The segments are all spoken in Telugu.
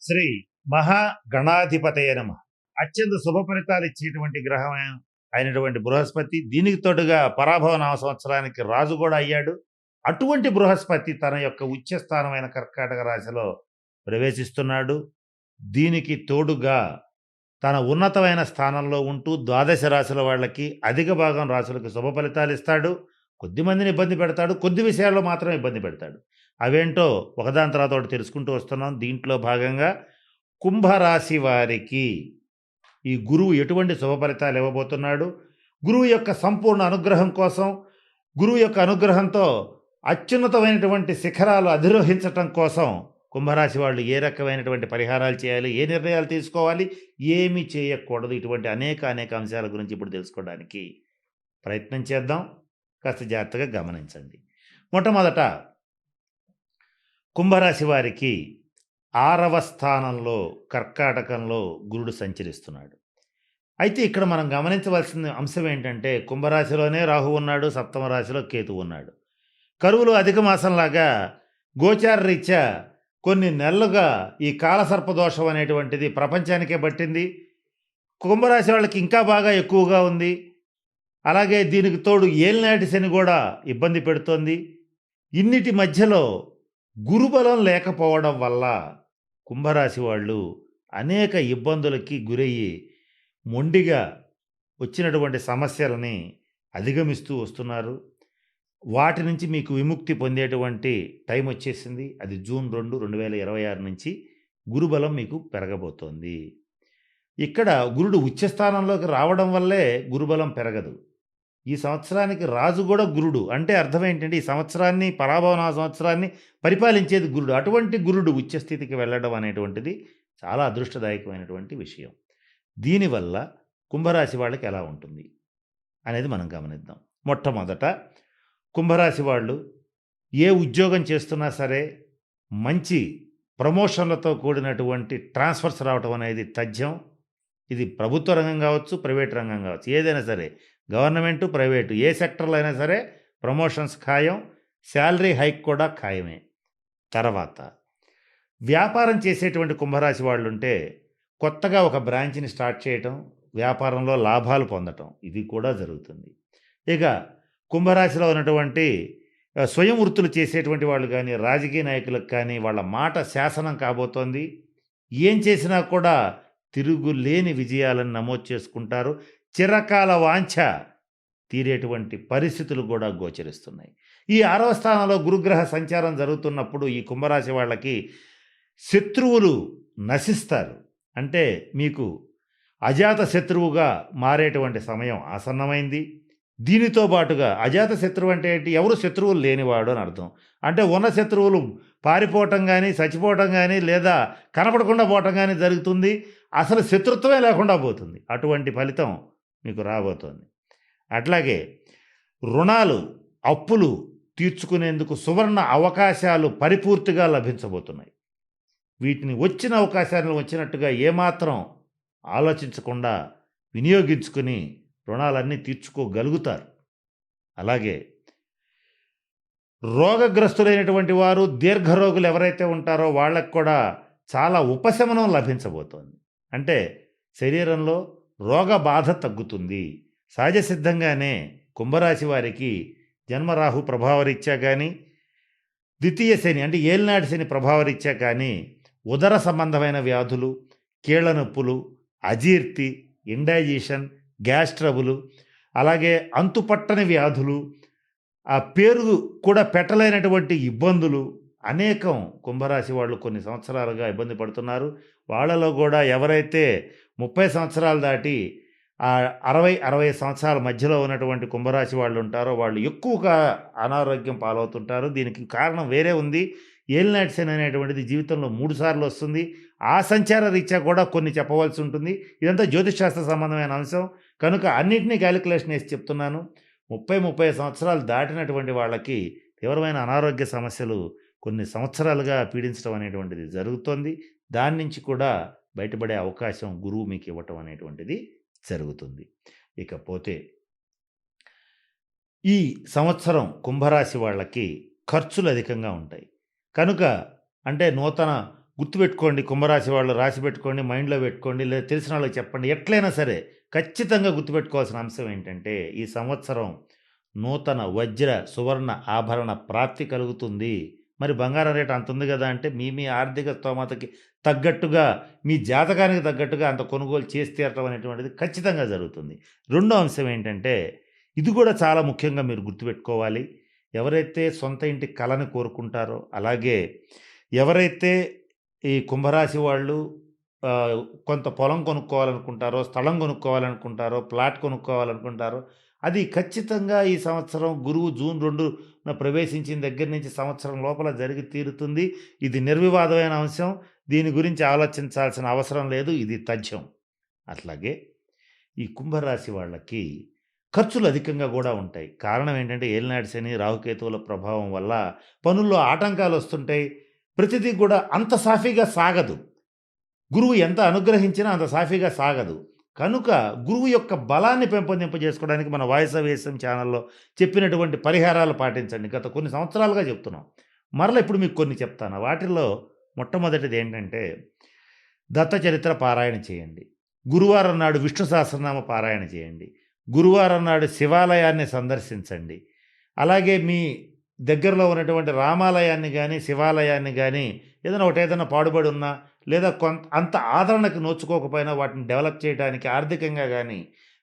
శ్రీ మహాగణాధిపతయ నమ. అత్యంత శుభ ఫలితాలు ఇచ్చేటువంటి గ్రహం అయినటువంటి బృహస్పతి, దీనికి తోడుగా పరాభవ నామ సంవత్సరానికి రాజు కూడా అయ్యాడు. అటువంటి బృహస్పతి తన యొక్క ఉచ్చ స్థానమైన కర్కాటక రాశిలో ప్రవేశిస్తున్నాడు. దీనికి తోడుగా తన ఉన్నతమైన స్థానంలో ఉంటూ ద్వాదశ రాశుల వాళ్ళకి అధిక భాగం రాశులకు శుభ ఫలితాలు ఇస్తాడు. కొద్ది మందిని ఇబ్బంది పెడతాడు, కొద్ది విషయాల్లో మాత్రం ఇబ్బంది పెడతాడు. అవేంటో ఒకదాని తర్వాత ఒకటి తెలుసుకుంటూ వస్తున్నాం. దీంట్లో భాగంగా కుంభరాశి వారికి ఈ గురువు ఎటువంటి శుభ ఫలితాలు ఇవ్వబోతున్నాడు, గురువు యొక్క సంపూర్ణ అనుగ్రహం కోసం, గురువు యొక్క అనుగ్రహంతో అత్యున్నతమైనటువంటి శిఖరాలు అధిరోహించటం కోసం కుంభరాశి వాళ్ళు ఏ రకమైనటువంటి పరిహారాలు చేయాలి, ఏ నిర్ణయాలు తీసుకోవాలి, ఏమి చేయకూడదు, ఇటువంటి అనేక అంశాల గురించి ఇప్పుడు తెలుసుకోవడానికి ప్రయత్నం చేద్దాం. కాస్త జాగ్రత్తగా గమనించండి. మొట్టమొదట కుంభరాశి వారికి 6వ స్థానంలో కర్కాటకంలో గురుడు సంచరిస్తున్నాడు. అయితే ఇక్కడ మనం గమనించవలసిన అంశం ఏంటంటే, కుంభరాశిలోనే రాహు ఉన్నాడు, సప్తమ రాశిలో కేతు ఉన్నాడు. కరువులు అధిక మాసంలాగా గోచార రీత్యా కొన్ని నెలలుగా ఈ కాలసర్పదోషం అనేటువంటిది ప్రపంచానికే పట్టింది. కుంభరాశి వాళ్ళకి ఇంకా బాగా ఎక్కువగా ఉంది. అలాగే దీనికి తోడు ఏలినాటి శని కూడా ఇబ్బంది పెడుతోంది. ఇన్నిటి మధ్యలో గురుబలం లేకపోవడం వల్ల కుంభరాశి వాళ్ళు అనేక ఇబ్బందులకి గురయ్యి మొండిగా వచ్చినటువంటి సమస్యలని అధిగమిస్తూ వస్తున్నారు. వాటి నుంచి మీకు విముక్తి పొందేటువంటి టైం వచ్చేసింది. అది జూన్ 2, 2026 నుంచి గురుబలం మీకు పెరగబోతోంది. ఇక్కడ గురుడు ఉచ్చస్థానంలోకి రావడం వల్లే గురుబలం పెరగదు. ఈ సంవత్సరానికి రాజు కూడా గురుడు. అంటే అర్థం ఏంటంటే, ఈ సంవత్సరాన్ని పరాభవన సంవత్సరాన్ని పరిపాలించేది గురుడు. అటువంటి గురుడు ఉచ్చస్థితికి వెళ్ళడం అనేటువంటిది చాలా అదృష్టదాయకమైనటువంటి విషయం. దీనివల్ల కుంభరాశి వాళ్ళకి ఎలా ఉంటుంది అనేది మనం గమనిద్దాం. మొట్టమొదట కుంభరాశి వాళ్ళు ఏ ఉద్యోగం చేస్తున్నా సరే మంచి ప్రమోషన్లతో కూడినటువంటి ట్రాన్స్ఫర్స్ రావటం అనేది తథ్యం. ఇది ప్రభుత్వ రంగం కావచ్చు, ప్రైవేట్ రంగం కావచ్చు, ఏదైనా సరే, గవర్నమెంటు, ప్రైవేటు, ఏ సెక్టర్లో అయినా సరే ప్రమోషన్స్ ఖాయం, శాలరీ హైక్ కూడా ఖాయమే. తర్వాత వ్యాపారం చేసేటువంటి కుంభరాశి వాళ్ళు ఉంటే కొత్తగా ఒక బ్రాంచ్ని స్టార్ట్ చేయటం, వ్యాపారంలో లాభాలు పొందటం, ఇది కూడా జరుగుతుంది. ఇక కుంభరాశిలో ఉన్నటువంటి స్వయం వృత్తులు చేసేటువంటి వాళ్ళు కానీ, రాజకీయ నాయకులకు కానీ వాళ్ళ మాట శాసనం కాబోతోంది. ఏం చేసినా కూడా తిరుగులేని విజయాలను నమోదు చేసుకుంటారు. చిరకాల వాంఛ తీరేటువంటి పరిస్థితులు కూడా గోచరిస్తున్నాయి. ఈ 6వ స్థానంలో గురుగ్రహ సంచారం జరుగుతున్నప్పుడు ఈ కుంభరాశి వాళ్ళకి శత్రువులు నశిస్తారు. అంటే మీకు అజాత శత్రువుగా మారేటువంటి సమయం ఆసన్నమైంది. దీనితో పాటుగా అజాత శత్రువు అంటే ఏంటి? ఎవరు శత్రువులు లేనివాడు అని అర్థం. అంటే ఉన్న శత్రువులు పారిపోవటం కానీ, చచ్చిపోవటం కానీ, లేదా కనపడకుండా పోవటం కానీ జరుగుతుంది. అసలు శత్రుత్వమే లేకుండా పోతుంది. అటువంటి ఫలితం మీకు రాబోతోంది. అట్లాగే రుణాలు, అప్పులు తీర్చుకునేందుకు సువర్ణ అవకాశాలు పరిపూర్తిగా లభించబోతున్నాయి. వీటిని వచ్చిన అవకాశాలను వచ్చినట్టుగా ఏమాత్రం ఆలోచించకుండా వినియోగించుకుని రుణాలన్నీ తీర్చుకోగలుగుతారు. అలాగే రోగగ్రస్తులైనటువంటి వారు, దీర్ఘరోగులు ఎవరైతే ఉంటారో వాళ్ళకు కూడా చాలా ఉపశమనం లభించబోతోంది. అంటే శరీరంలో రోగ బాధ తగ్గుతుంది. సహజ సిద్ధంగానే కుంభరాశి వారికి జన్మరాహు ప్రభావరీత్యా కానీ, ద్వితీయ శని అంటే ఏలినాటి శని ప్రభావరీత్యా కానీ ఉదర సంబంధమైన వ్యాధులు, కీళ్ల నొప్పులు, అజీర్తి, ఇండైజెషన్, గ్యాస్ ట్రబులు, అలాగే అంతుపట్టని వ్యాధులు, ఆ పేరు కూడా పెట్టలేనటువంటి ఇబ్బందులు అనేకం కుంభరాశి వాళ్ళు కొన్ని సంవత్సరాలుగా ఇబ్బంది పడుతున్నారు. వాళ్ళలో కూడా ఎవరైతే 30 సంవత్సరాలు దాటి 60 సంవత్సరాల మధ్యలో ఉన్నటువంటి కుంభరాశి వాళ్ళు ఉంటారో వాళ్ళు ఎక్కువగా అనారోగ్యం పాలవుతుంటారు. దీనికి కారణం వేరే ఉంది. ఏలినాటి శని అనేటువంటిది జీవితంలో 3 సార్లు వస్తుంది. ఆ సంచార రీత్యా కూడా కొన్ని చెప్పవలసి ఉంటుంది. ఇదంతా జ్యోతిషశాస్త్ర సంబంధమైన అంశం కనుక అన్నింటినీ క్యాలిక్యులేషన్ వేసి చెప్తున్నాను. 30 సంవత్సరాలు దాటినటువంటి వాళ్ళకి తీవ్రమైన అనారోగ్య సమస్యలు కొన్ని సంవత్సరాలుగా పీడించడం అనేటువంటిది జరుగుతుంది. దాని నుంచి కూడా బయటపడే అవకాశం గురువు మీకు ఇవ్వటం అనేటువంటిది జరుగుతుంది. ఇకపోతే ఈ సంవత్సరం కుంభరాశి వాళ్ళకి ఖర్చులు అధికంగా ఉంటాయి. కనుక అంటే నూతన గుర్తుపెట్టుకోండి కుంభరాశి వాళ్ళు రాసి పెట్టుకోండి, మైండ్‌లో పెట్టుకోండి. లేదా తెలిసిన వాళ్ళకి చెప్పండి. ఎట్లైనా సరే ఖచ్చితంగా గుర్తుపెట్టుకోవాల్సిన అంశం ఏంటంటే, ఈ సంవత్సరం నూతన వజ్ర, సువర్ణ ఆభరణ ప్రాప్తి కలుగుతుంది. మరి బంగారం రేట్ అంతుంది గదా! అంటే మీ ఆర్థిక స్తోమతకి తగ్గట్టుగా, మీ జాతకానికి తగ్గట్టుగా అంత కొనుగోలు చేసి తీరటం అనేటువంటిది ఖచ్చితంగా జరుగుతుంది. రెండో అంశం ఏంటంటే, ఇది గూడా చాలా ముఖ్యంగా మీరు గుర్తుపెట్టుకోవాలి. ఎవరైతే సొంత ఇంటి కలని కోరుకుంటారో, అలాగే ఎవరైతే ఈ కుంభరాశి వాళ్ళు ఆహ్, కొంత పొలం కొనుక్కోవాలనుకుంటారో, స్థలం కొనుక్కోవాలనుకుంటారో, ప్లాట్ కొనుక్కోవాలనుకుంటారో, అది ఖచ్చితంగా ఈ సంవత్సరం గురువు జూన్ 2న ప్రవేశించిన దగ్గర నుంచి సంవత్సరం లోపల జరిగి తీరుతుంది. ఇది నిర్వివాదమైన అంశం. దీని గురించి ఆలోచించాల్సిన అవసరం లేదు. ఇది తథ్యం. అట్లాగే ఈ కుంభరాశి వాళ్ళకి ఖర్చులు అధికంగా గూడా ఉంటాయి. కారణం ఏంటంటే ఏలినాటి శని, రాహుకేతువుల ప్రభావం వల్ల పనుల్లో ఆటంకాలొస్తుంటాయి. ప్రతిదీ గూడా అంత సాఫీగా సాగదు. గురువు ఎంత అనుగ్రహించినా అంత సాఫీగా సాగదు. కనుక గురువు యొక్క బలాన్ని పెంపొందింపజేసుకోవడానికి మన వాయిస్ ఆఫ్ వేసం ఛానల్‌లో చెప్పినటువంటి పరిహారాలు పాటించండి. గత కొన్ని సంవత్సరాలుగా చెప్తున్నాం. మరలా ఇప్పుడు మీకు కొన్ని చెప్తాను. వాటిల్లో మొట్టమొదటిదేంటంటే దత్తచరిత్ర పారాయణ చేయండి. గురువారం నాడు విష్ణు సహస్రనామ పారాయణ చేయండి. గురువారం నాడు శివాలయాన్ని సందర్శించండి. అలాగే మీ దగ్గరలో ఉన్నటువంటి రామాలయాన్ని గానీ, శివాలయాన్ని గానీ ఏదైనా పాడుబడి ఉన్నా లేదా అంత ఆదరణకు నోచుకోకపోయినా వాటిని డెవలప్ చేయడానికి ఆర్థికంగా గానీ,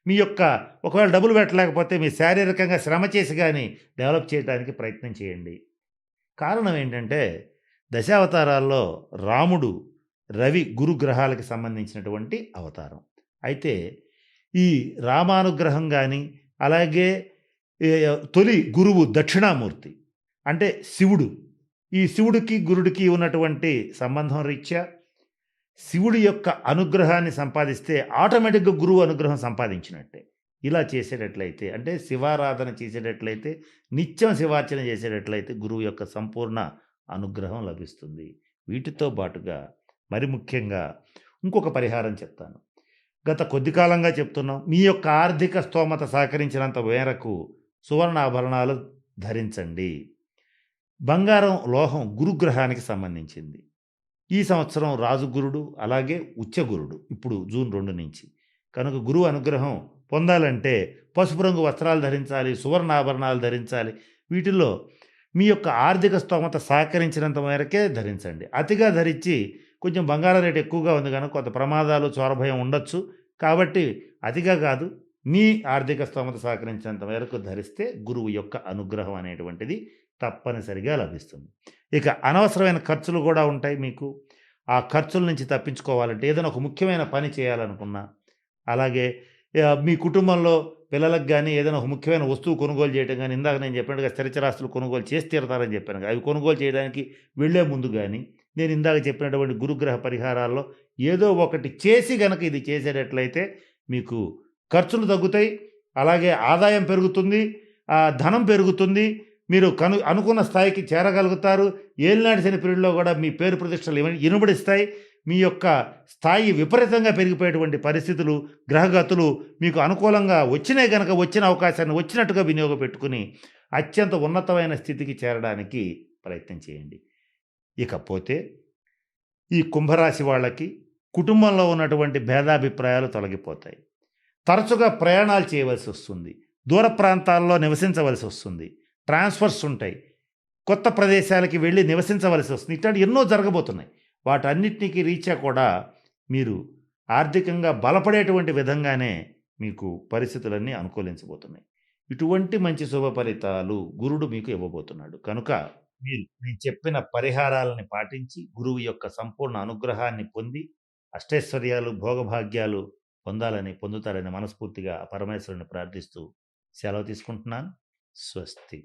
మీ యొక్క ఒకవేళ డబ్బులు పెట్టలేకపోతే మీ శారీరకంగా శ్రమ చేసి గానీ డెవలప్ చేయటానికి ప్రయత్నం చేయండి. కారణం ఏంటంటే దశావతారాల్లో రాముడు, రవి, గురు గ్రహాలకి సంబంధించినటువంటి అవతారం. అయితే ఈ రామానుగ్రహం గాని, అలాగే తొలి గురువు దక్షిణామూర్తి అంటే శివుడు. ఈ శివుడికి, గురుడికి ఉన్నటువంటి సంబంధం రీత్యా శివుడి యొక్క అనుగ్రహాన్ని సంపాదిస్తే ఆటోమేటిక్‌గా గురువు అనుగ్రహం సంపాదించినట్టే. ఇలా చేసేటట్లయితే అంటే శివారాధన చేసేటట్లయితే, నిత్యం శివార్చన చేసేటట్లయితే గురువు యొక్క సంపూర్ణ అనుగ్రహం లభిస్తుంది. వీటితో బాటుగా మరి ముఖ్యంగా ఇంకొక పరిహారం చెప్తాను. గత కొద్ది కాలంగా చెప్తున్నాం. మీ యొక్క ఆర్థిక స్తోమత సహకరించినంత మేరకు సువర్ణాభరణాలు ధరించండి. బంగారం, లోహం గురుగ్రహానికి సంబంధించింది. ఈ సంవత్సరం రాజుగురుడు, అలాగే ఉచ్చగురుడు ఇప్పుడు జూన్ 2 నుంచి. కనుక గురువు అనుగ్రహం పొందాలంటే పసుపు రంగు వస్త్రాలు ధరించాలి, సువర్ణాభరణాలు ధరించాలి. వీటిల్లో మీ యొక్క ఆర్థిక స్తోమత సహకరించినంత మేరకే ధరించండి. అతిగా ధరించి కొంచెం బంగారం రేట్ ఎక్కువగా ఉంది గనుక కొంత ప్రమాదాలు, చోరభయం ఉండొచ్చు. కాబట్టి అతిగా కాదు, మీ ఆర్థిక స్తోమత సహకరించినంత మేరకు ధరిస్తే గురువు యొక్క అనుగ్రహం అనేటువంటిది తప్పనిసరిగా లభిస్తుంది. ఇక అనవసరమైన ఖర్చులు కూడా ఉంటాయి మీకు. ఆ ఖర్చుల నుంచి తప్పించుకోవాలంటే ఏదైనా ఒక ముఖ్యమైన పని చేయాలనుకున్నా, అలాగే మీ కుటుంబంలో పిల్లలకు గానీ ఏదైనా ఒక ముఖ్యమైన వస్తువు కొనుగోలు చేయటం గానీ, ఇందాక నేను చెప్పినట్టుగా స్థిరచరాస్తులు కొనుగోలు చేసి తీరతారని చెప్పాను కదా! అవి కొనుగోలు చేయడానికి వెళ్ళే ముందు గానీ, నేను ఇందాక చెప్పినటువంటి గురుగ్రహ పరిహారాల్లో ఏదో ఒకటి చేసి గనక ఇది చేసేటట్లయితే మీకు ఖర్చులు తగ్గుతాయి. అలాగే ఆదాయం పెరుగుతుంది. ధనం పెరుగుతుంది. మీరు అనుకున్న స్థాయికి చేరగలుగుతారు. ఏలినాటి శని పీరియడ్‌లో గూడా మీ పేరు ప్రతిష్టలు ఇనుమడిస్తాయి. మీ యొక్క స్థాయి విపరీతంగా పెరిగిపోయేటువంటి పరిస్థితులు, గ్రహగతులు మీకు అనుకూలంగా వచ్చినాయి గనక వచ్చిన అవకాశాన్ని వచ్చినట్టుగా వినియోగపెట్టుకొని అత్యంత ఉన్నతమైన స్థితికి చేరడానికి ప్రయత్నం చేయండి. ఇకపోతే ఈ కుంభరాశి వాళ్ళకి కుటుంబంలో ఉన్నటువంటి భేదాభిప్రాయాలు తొలగిపోతాయి. తరచుగా ప్రయాణాలు చేయవలసి వస్తుంది. దూర ప్రాంతాల్లో నివసించవలసి వస్తుంది. ట్రాన్స్‌ఫర్స్ ఉంటాయి. కొత్త ప్రదేశాలకి వెళ్ళి నివసించవలసి వస్తుంది. ఇట్లాంటి ఎన్నో జరగబోతున్నాయి. వాటన్నిటికి రీత్యా కూడా మీరు ఆర్థికంగా బలపడేటువంటి విధంగానే మీకు పరిస్థితులన్నీ అనుకూలించబోతున్నాయి. ఇటువంటి మంచి శుభ ఫలితాలు గురుడు మీకు ఇవ్వబోతున్నాడు. కనుక మీరు నేను చెప్పిన పరిహారాలని పాటించి గురువు యొక్క సంపూర్ణ అనుగ్రహాన్ని పొంది అష్టైశ్వర్యాలు, భోగభాగ్యాలు పొందుతారని మనస్ఫూర్తిగా ఆ పరమేశ్వరుని ప్రార్థిస్తూ సెలవు తీసుకుంటున్నాను. స్వస్తి.